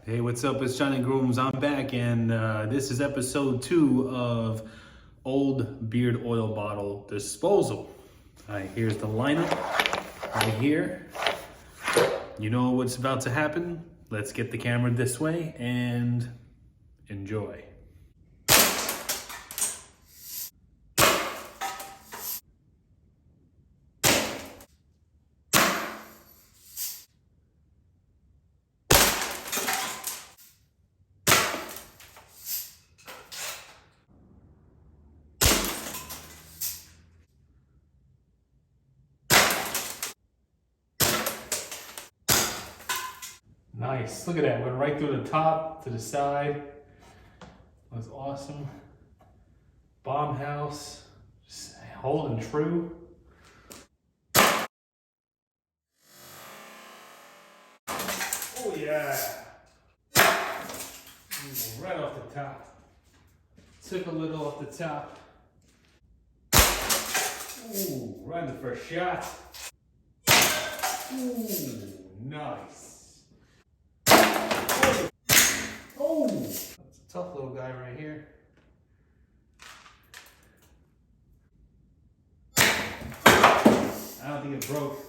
Hey, what's up? It's Johnny Grooms. I'm back, and this is episode 2 of Old Beard Oil Bottle Disposal. Here's the lineup right here. You know what's about to happen? Let's get the camera this way and enjoy. Nice. Look at that. Went right through the top to the side. Was awesome. Bomb house. Just holding true. Oh yeah. Right off the top. Took a little off the top. Ooh, right in the first shot. Ooh, nice. Oh, that's a tough little guy right here. I don't think it broke.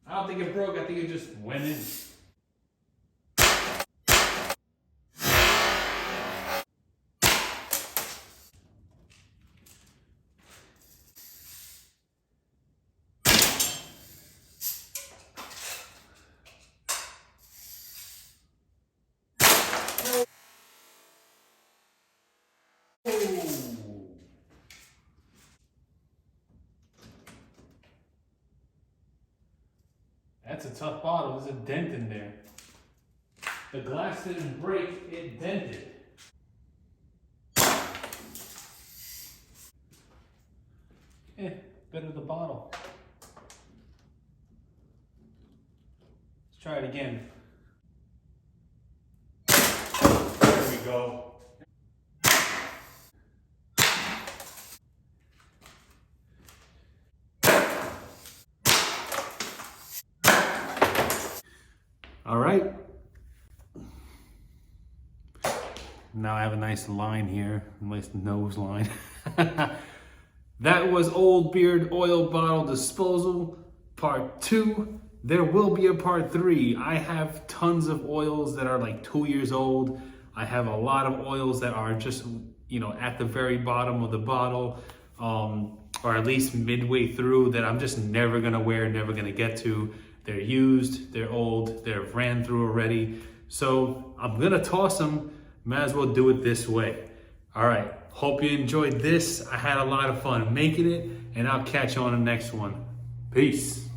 I think it just went in. That's a tough bottle. There's a dent in there. The glass didn't break, it dented. Better the bottle. Let's try it again. There we go. All right. Now I have a nice line here, a nice nose line. That was Old Beard Oil Bottle Disposal, part 2. There will be a part 3. I have tons of oils that are like 2 years old. I have a lot of oils that are just, at the very bottom of the bottle, or at least midway through, that I'm just never gonna wear, never gonna get to. They're used, they're old, they're ran through already. So I'm gonna toss them, might as well do it this way. All right, hope you enjoyed this. I had a lot of fun making it, and I'll catch you on the next one. Peace.